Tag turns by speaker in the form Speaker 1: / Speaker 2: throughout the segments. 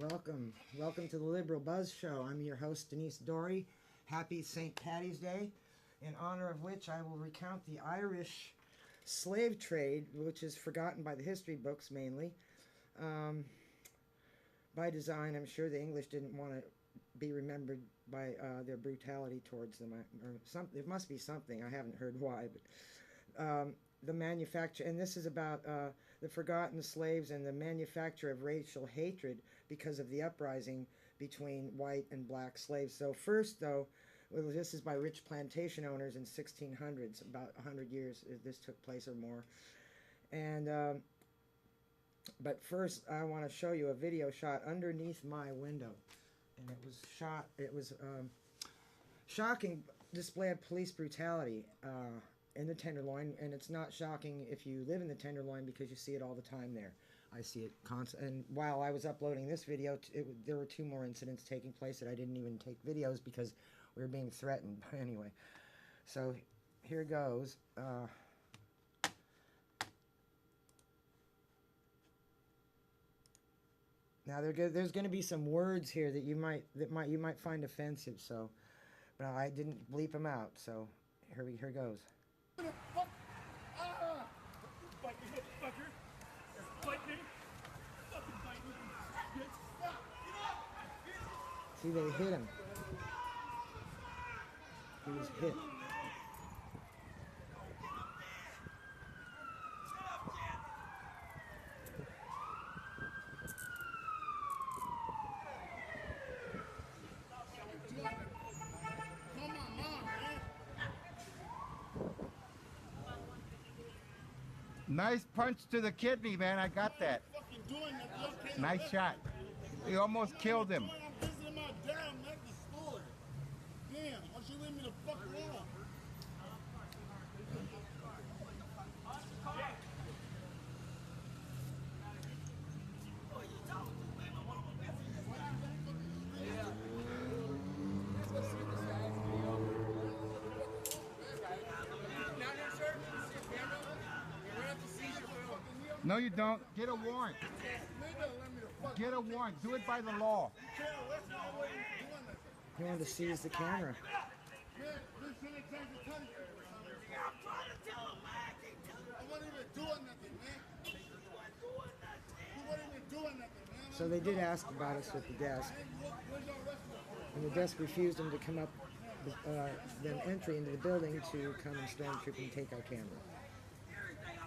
Speaker 1: Welcome to the Liberal Buzz Show. I'm your host, Denise Dorey. Happy St. Patty's Day, in honor of which I will recount the Irish slave trade, which is forgotten by the history books mainly. By design, I'm sure the English didn't want to be remembered by their brutality towards them. It must be something. I haven't heard why, but the manufacture, and this is about the forgotten slaves and the manufacture of racial hatred because of the uprising between white and black slaves. So first, though, well, this is by rich plantation owners in 1600s, about 100 years this took place or more. And but first, I want to show you a video shot underneath my window, and it was shocking display of police brutality in the Tenderloin, and it's not shocking if you live in the Tenderloin because you see it all the time there. I see it constant. And while I was uploading this video, there were 2 more incidents taking place that I didn't even take videos because we were being threatened. But anyway, so here goes. Now there's going to be some words here that you might find offensive. So, but I didn't bleep them out. So here goes. See, they hit him. He was hit.
Speaker 2: Nice punch to the kidney, man. I got that. Nice shot. He almost killed him.
Speaker 3: I'm visiting my dad. I'm at the store. Damn, why don't you leave me the fuck alone?
Speaker 2: No, you don't. Get a warrant. Get a warrant. Do it by the law.
Speaker 1: He wanted to seize the camera. So they did ask about us at the desk, and the desk refused them to come up, them entry into the building to come and stormtroop and take our camera.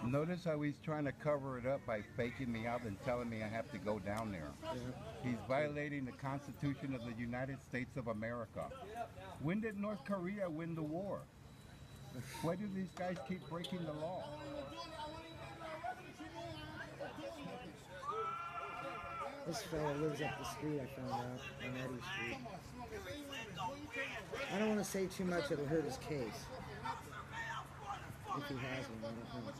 Speaker 2: Notice how he's trying to cover it up by faking me out and telling me I have to go down there.
Speaker 1: Yeah.
Speaker 2: He's violating the Constitution of the United States of America. When did North Korea win the war? Why do these guys keep breaking the law?
Speaker 1: This fellow lives up the street, I found out, on Eddy Street. I don't want to say too much, it'll hurt his case. If he has one, I don't know.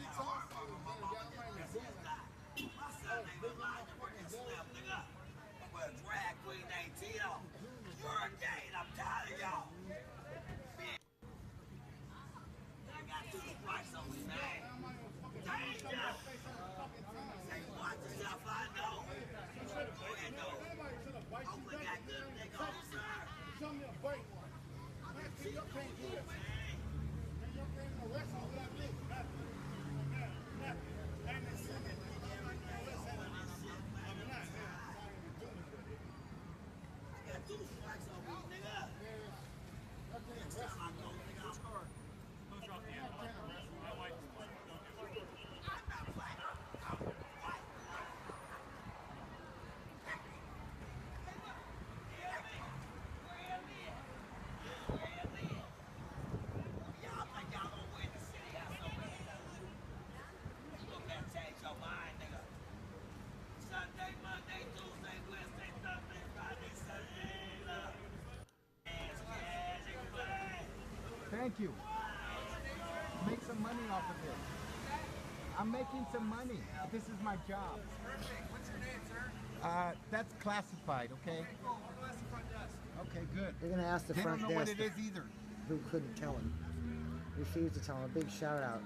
Speaker 2: Thank you. Make some money off of this. I'm making some money. This is my job.
Speaker 4: Perfect. What's your name, sir?
Speaker 2: That's classified, okay?
Speaker 4: Okay, cool. We'll go ask the front desk.
Speaker 2: Okay, good.
Speaker 1: They're going to ask the
Speaker 2: They
Speaker 1: front
Speaker 2: don't know what
Speaker 1: desk
Speaker 2: it is either.
Speaker 1: who couldn't tell him. Refused to tell him. A big shout out.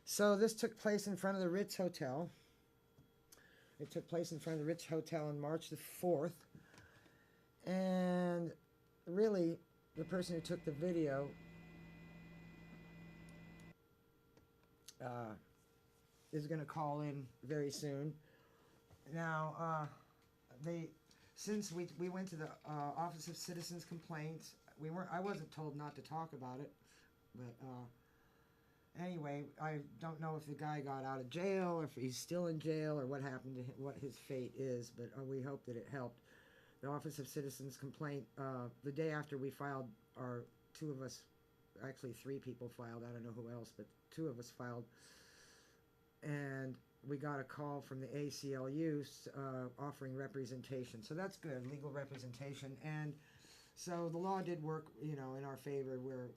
Speaker 1: So this took place in front of the Ritz Hotel. It took place in front of the Ritz Hotel on March the 4th. And really, the person who took the video is going to call in very soon. Now, since we went to the Office of Citizens Complaints, I wasn't told not to talk about it, but anyway, I don't know if the guy got out of jail, or if he's still in jail, or what happened to him, what his fate is, but we hope that it helped. The Office of Citizens Complaint, the day after we filed, two of us, actually 3 people filed, I don't know who else, but 2 of us filed, and we got a call from the ACLU offering representation. So that's good, legal representation. And so the law did work, in our favor, where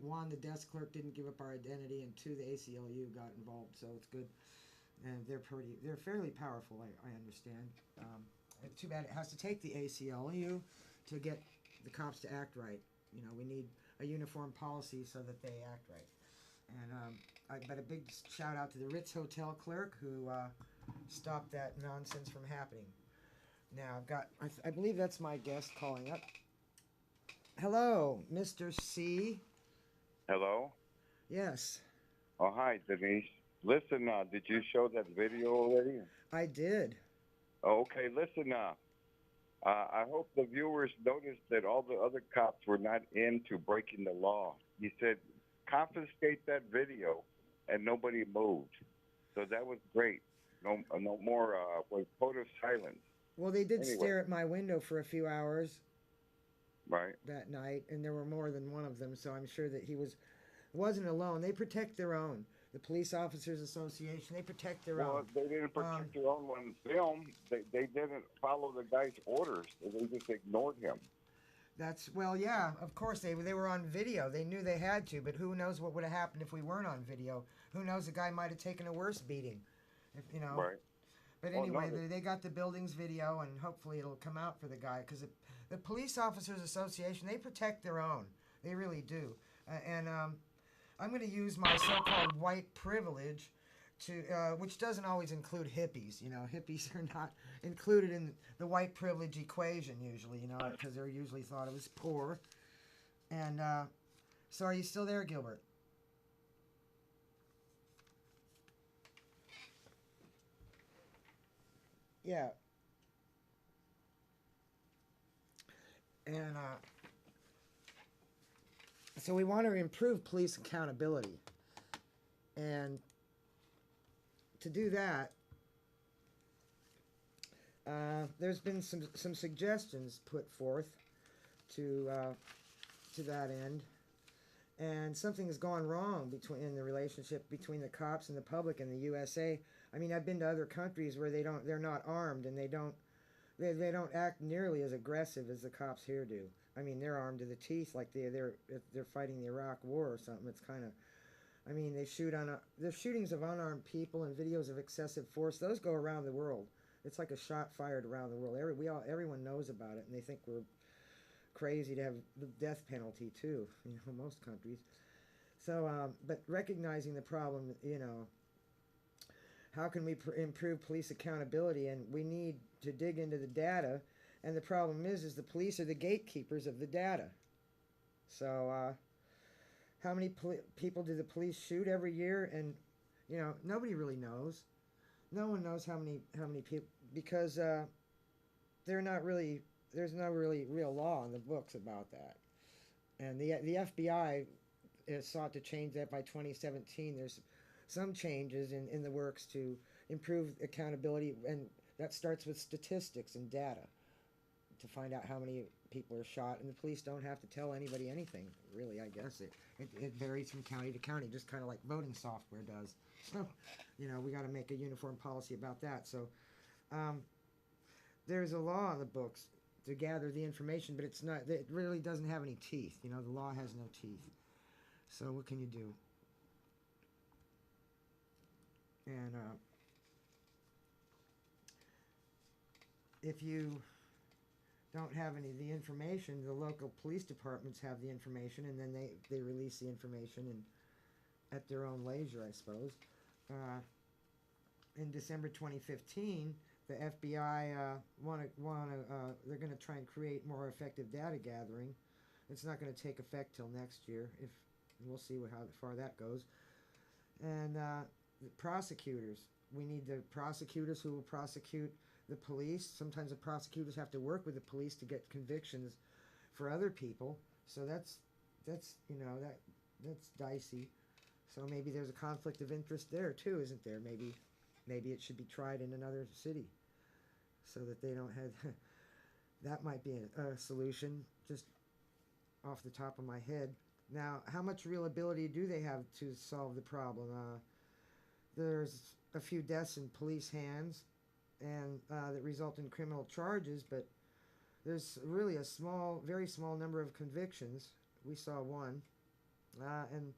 Speaker 1: 1, the desk clerk didn't give up our identity, and 2, the ACLU got involved. So it's good, and they're fairly powerful, I understand. It's too bad it has to take the ACLU to get the cops to act right. We need a uniform policy so that they act right. And but a big shout out to the Ritz Hotel clerk who stopped that nonsense from happening. Now I believe that's my guest calling up. Hello, Mr. C.
Speaker 5: Hello?
Speaker 1: Yes.
Speaker 5: Oh, hi, Denise. Listen, did you show that video already?
Speaker 1: I did.
Speaker 5: Oh, okay, listen, I hope the viewers noticed that all the other cops were not into breaking the law. He said, confiscate that video, and nobody moved. So that was great. No more code of silence.
Speaker 1: Well, they did stare at my window for a few hours.
Speaker 5: Right.
Speaker 1: That night, and there were more than one of them, so I'm sure that he wasn't alone. They protect their own. The Police Officers Association, they protect their own.
Speaker 5: Well, they didn't protect their own on film. They didn't follow the guy's orders. They just ignored him.
Speaker 1: Yeah, of course, they were on video. They knew they had to, but who knows what would have happened if we weren't on video. Who knows, the guy might have taken a worse beating.
Speaker 5: Right.
Speaker 1: But anyway, they got the building's video, and hopefully it'll come out for the guy, because the Police Officers Association, they protect their own. They really do. I'm going to use my so-called white privilege which doesn't always include hippies. Hippies are not included in the white privilege equation usually, because they're usually thought of as poor. And so are you still there, Gilbert? Yeah. And so we want to improve police accountability. And to do that, there's been some suggestions put forth to that end, and something has gone wrong in the relationship between the cops and the public in the USA. I mean, I've been to other countries where they're not armed, and they don't act nearly as aggressive as the cops here do. I mean, they're armed to the teeth, like they're fighting the Iraq War or something. It's kind of, I mean, they shoot the shootings of unarmed people and videos of excessive force. Those go around the world. It's like a shot fired around the world. Everyone knows about it, and they think we're crazy to have the death penalty too. Most countries. So, but recognizing the problem, how can we improve police accountability? And we need to dig into the data. And the problem is the police are the gatekeepers of the data. So, how many people do the police shoot every year? And nobody really knows. No one knows how many people, because there's no really real law in the books about that. And the FBI has sought to change that by 2017. There's some changes in the works to improve accountability, and that starts with statistics and data to find out how many people are shot. And the police don't have to tell anybody anything, really. I guess it varies from county to county, just kind of like voting software does. So, we got to make a uniform policy about that. So, there's a law in the books to gather the information, but it really doesn't have any teeth. The law has no teeth. So what can you do? And if you don't have any of the information, the local police departments have the information, and then they release the information at their own leisure, I suppose. in December 2015, the FBI they're going to try and create more effective data gathering. It's not going to take effect till next year. If we'll see how far that goes. And the prosecutors, we need the prosecutors who will prosecute the police. Sometimes the prosecutors have to work with the police to get convictions for other people. So that's dicey. So maybe there's a conflict of interest there too, isn't there? Maybe it should be tried in another city, so that they don't have. That might be a solution, just off the top of my head. Now, how much real ability do they have to solve the problem? There's a few deaths in police hands, and that result in criminal charges, but there's really a very small number of convictions. We saw one, and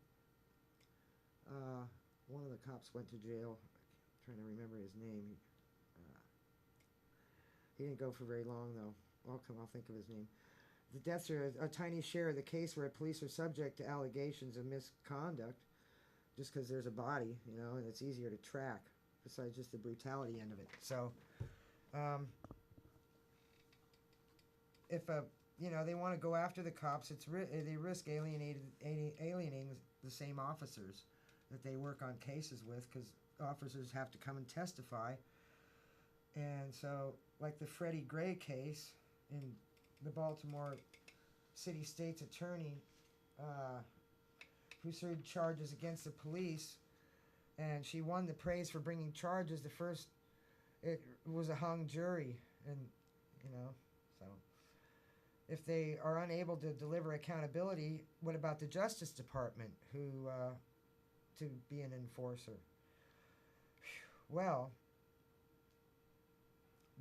Speaker 1: one of the cops went to jail. I'm trying to remember his name. He didn't go for very long, though. I'll think of his name. The deaths are a tiny share of the case where police are subject to allegations of misconduct, just because there's a body, and it's easier to track, besides just the brutality end of it. So, if they want to go after the cops, they risk alienating the same officers that they work on cases with, because officers have to come and testify. And so, like the Freddie Gray case in the Baltimore City State's attorney, who served charges against the police, and she won the praise for bringing charges. It was a hung jury, and so if they are unable to deliver accountability, what about the Justice Department, who to be an enforcer? Well,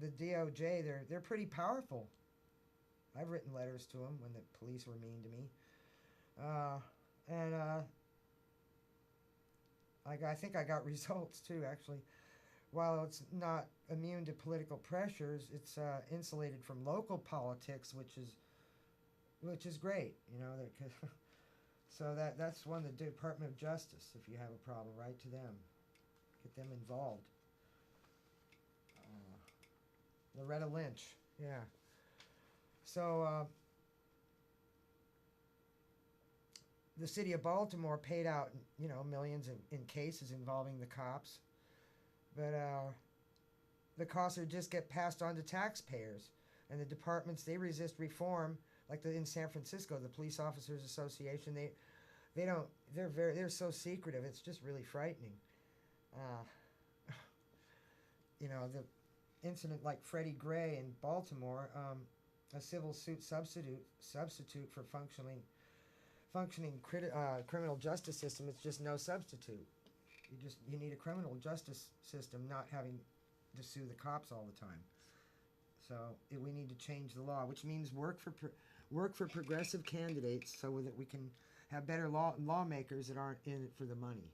Speaker 1: the DOJ, they're pretty powerful. I've written letters to them when the police were mean to me. I think I got results too, actually. While it's not immune to political pressures, it's insulated from local politics, which is great, So that's one, the Department of Justice. If you have a problem, write to them, get them involved. Loretta Lynch, yeah. So the city of Baltimore paid out, millions in cases involving the cops, but the costs just get passed on to taxpayers, and the departments, they resist reform. Like in San Francisco, the Police Officers Association, they're so secretive. It's just really frightening. The incident like Freddie Gray in Baltimore, a civil suit substitute for functioning criminal justice system. It's just no substitute. You need a criminal justice system, not having to sue the cops all the time. So we need to change the law, which means work for progressive candidates, so that we can have better lawmakers that aren't in it for the money.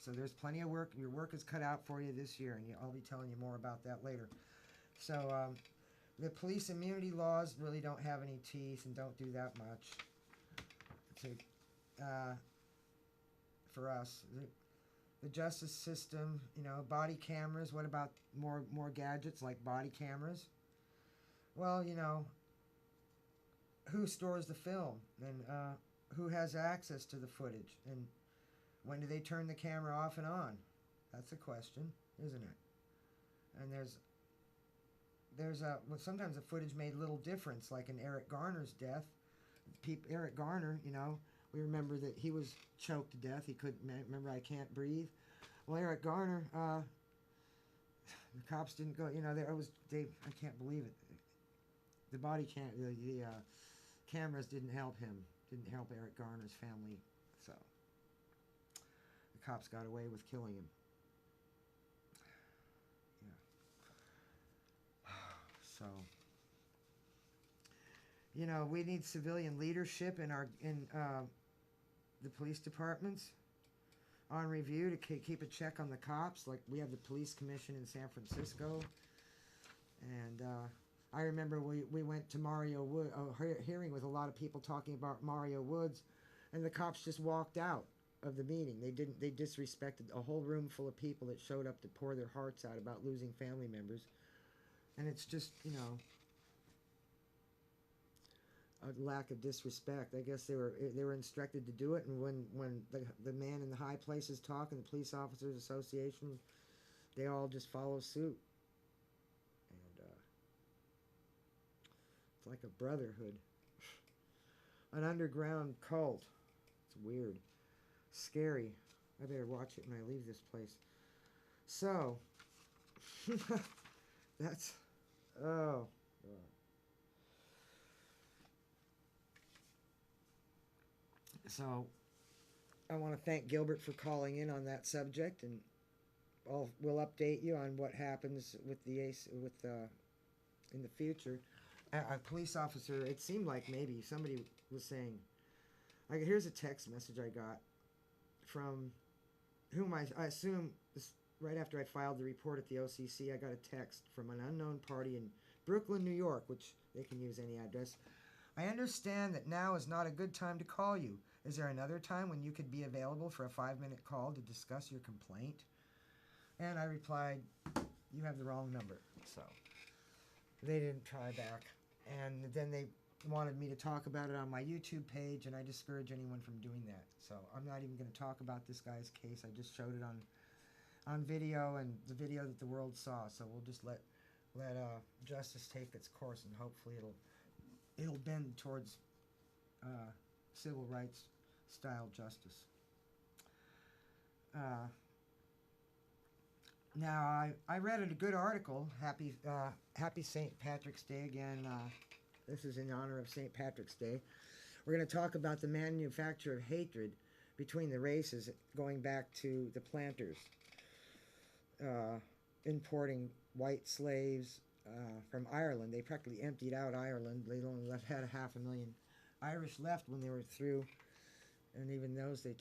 Speaker 1: So there's plenty of work. Your work is cut out for you this year, and I'll be telling you more about that later. So the police immunity laws really don't have any teeth and don't do that much for us. The justice system, body cameras. What about more gadgets like body cameras? Well, who stores the film, and who has access to the footage, and when do they turn the camera off and on? That's a question, isn't it? And sometimes the footage made little difference, like in Eric Garner's death. Eric Garner, we remember that he was choked to death. He couldn't remember, I can't breathe. Well, Eric Garner, the cops didn't go. I can't believe it. The cameras didn't help him. Didn't help Eric Garner's family. So the cops got away with killing him. Yeah. So. We need civilian leadership in the police departments on review to keep a check on the cops. Like we have the police commission in San Francisco, and I remember we went to Mario Wood, a hearing with a lot of people talking about Mario Woods, and the cops just walked out. of the meeting. They disrespected a whole room full of people that showed up to pour their hearts out about losing family members. And it's just, a lack of disrespect. I guess they were instructed to do it, and when the man in the high places talk and the police officers association, they all just follow suit. And it's like a brotherhood, an underground cult. It's weird, scary. I better watch it when I leave this place. So that's oh. So I want to thank Gilbert for calling in on that subject, and we'll update you on what happens with the in the future. A police officer, it seemed like maybe somebody was saying, here's a text message I got from whom I assume this, right after I filed the report at the OCC, I got a text from an unknown party in Brooklyn, New York, which they can use any address. I understand that now is not a good time to call you. Is there another time when you could be available for a 5-minute call to discuss your complaint? And I replied, you have the wrong number. So they didn't try back. And then they wanted me to talk about it on my YouTube page, and I discourage anyone from doing that. So I'm not even going to talk about this guy's case. I just showed it on video, and the video that the world saw. So we'll just let justice take its course, and hopefully it'll bend towards civil rights style justice. Now I read a good article. Happy St. Patrick's Day again. This is in honor of St. Patrick's Day. We're going to talk about the manufacture of hatred between the races, going back to the planters importing white slaves from Ireland. They practically emptied out Ireland. They only had 500,000 Irish left when they were through, and even those they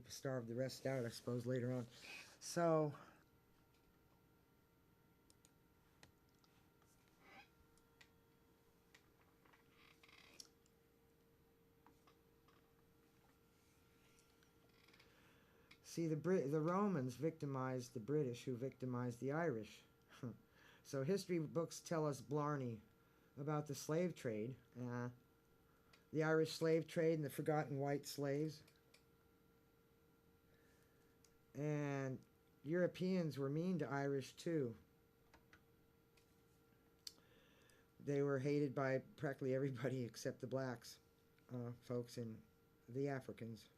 Speaker 1: starved the rest out, I suppose, later on. So see, the Romans victimized the British, who victimized the Irish. So history books tell us blarney about the slave trade, the Irish slave trade and the forgotten white slaves. And Europeans were mean to Irish too. They were hated by practically everybody except the blacks, folks, and the Africans.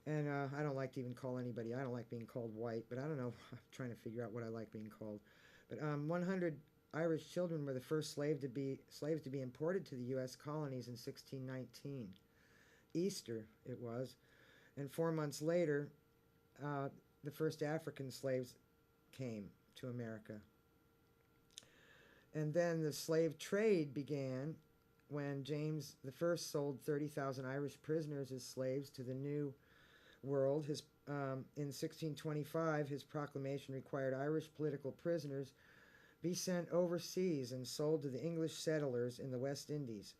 Speaker 1: I don't like to even call anybody. I don't like being called white, but I don't know. I'm trying to figure out what I like being called. But 100 Irish children were the first slaves to be imported to the U.S. colonies in 1619. Easter it was, and 4 months later, the first African slaves came to America. And then the slave trade began when James I sold 30,000 Irish prisoners as slaves to the New World. In 1625, his proclamation required Irish political prisoners be sent overseas and sold to the English settlers in the West Indies.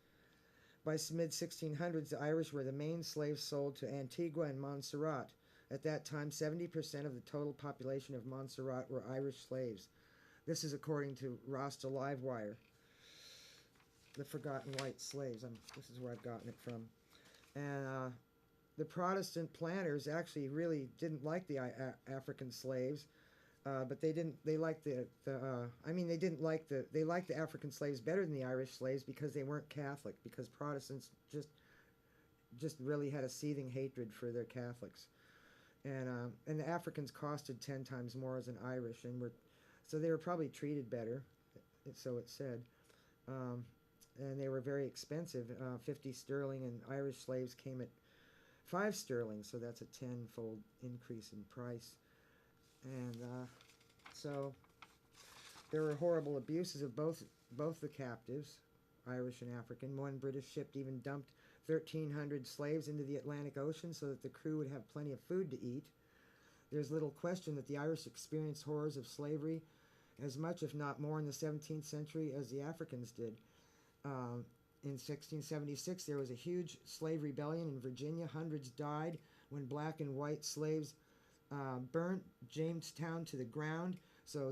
Speaker 1: By mid-1600s, the Irish were the main slaves sold to Antigua and Montserrat. At that time, 70% of the total population of Montserrat were Irish slaves. This is according to Rasta Livewire, the forgotten white slaves. This is where I've gotten it from. And the Protestant planters actually really didn't like the African slaves, but they liked the African slaves better than the Irish slaves because they weren't Catholic, because Protestants just really had a seething hatred for their Catholics. And the Africans costed 10 times more than Irish, so they were probably treated better, so it said. And they were very expensive. 50 sterling, and Irish slaves came at 5 sterling, so that's a 10-fold increase in price. And so there were horrible abuses of both the captives, Irish and African. One British ship even dumped 1,300 slaves into the Atlantic Ocean so that the crew would have plenty of food to eat. There's little question that the Irish experienced horrors of slavery as much, if not more, in the 17th century as the Africans did. In 1676, there was a huge slave rebellion in Virginia. Hundreds died, when black and white slaves burnt Jamestown to the ground. So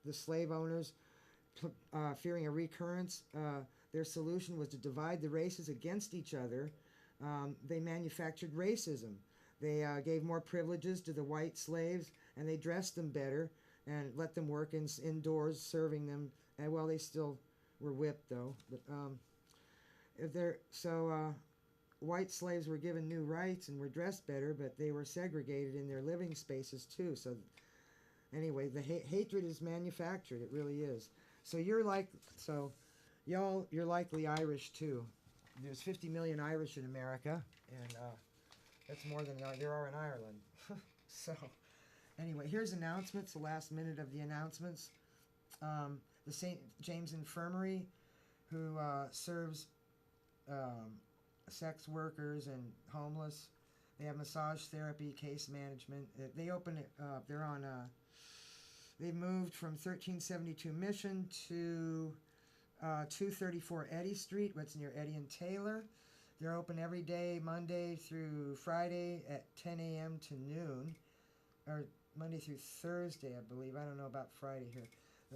Speaker 1: the slave owners, fearing a recurrence, their solution was to divide the races against each other. They manufactured racism. They gave more privileges to the white slaves, and they dressed them better and let them work indoors, serving them. And well, they still were whipped though. But white slaves were given new rights and were dressed better, but they were segregated in their living spaces too. So anyway, the hatred is manufactured. It really is. So you're likely Irish too. There's 50 million Irish in America, and that's more than there are in Ireland. So anyway, here's announcements. The last minute of the announcements. The St. James Infirmary, who serves sex workers and homeless. They have massage therapy, case management. They open it up. They've moved from 1372 Mission to 234 Eddy Street, what's near Eddy and Taylor. They're open every day, Monday through Friday at 10 a.m. to noon, or Monday through Thursday, I believe. I don't know about Friday here.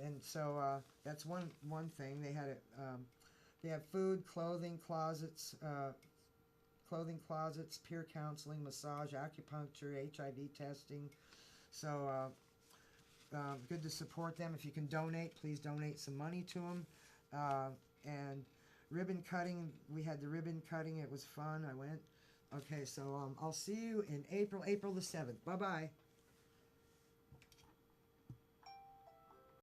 Speaker 1: And so that's one thing. They have food, clothing closets, peer counseling, massage, acupuncture, HIV testing. So good to support them. If you can donate, please donate some money to them. And ribbon cutting, we had the ribbon cutting. It was fun. I went. Okay, so I'll see you in April the 7th. Bye-bye.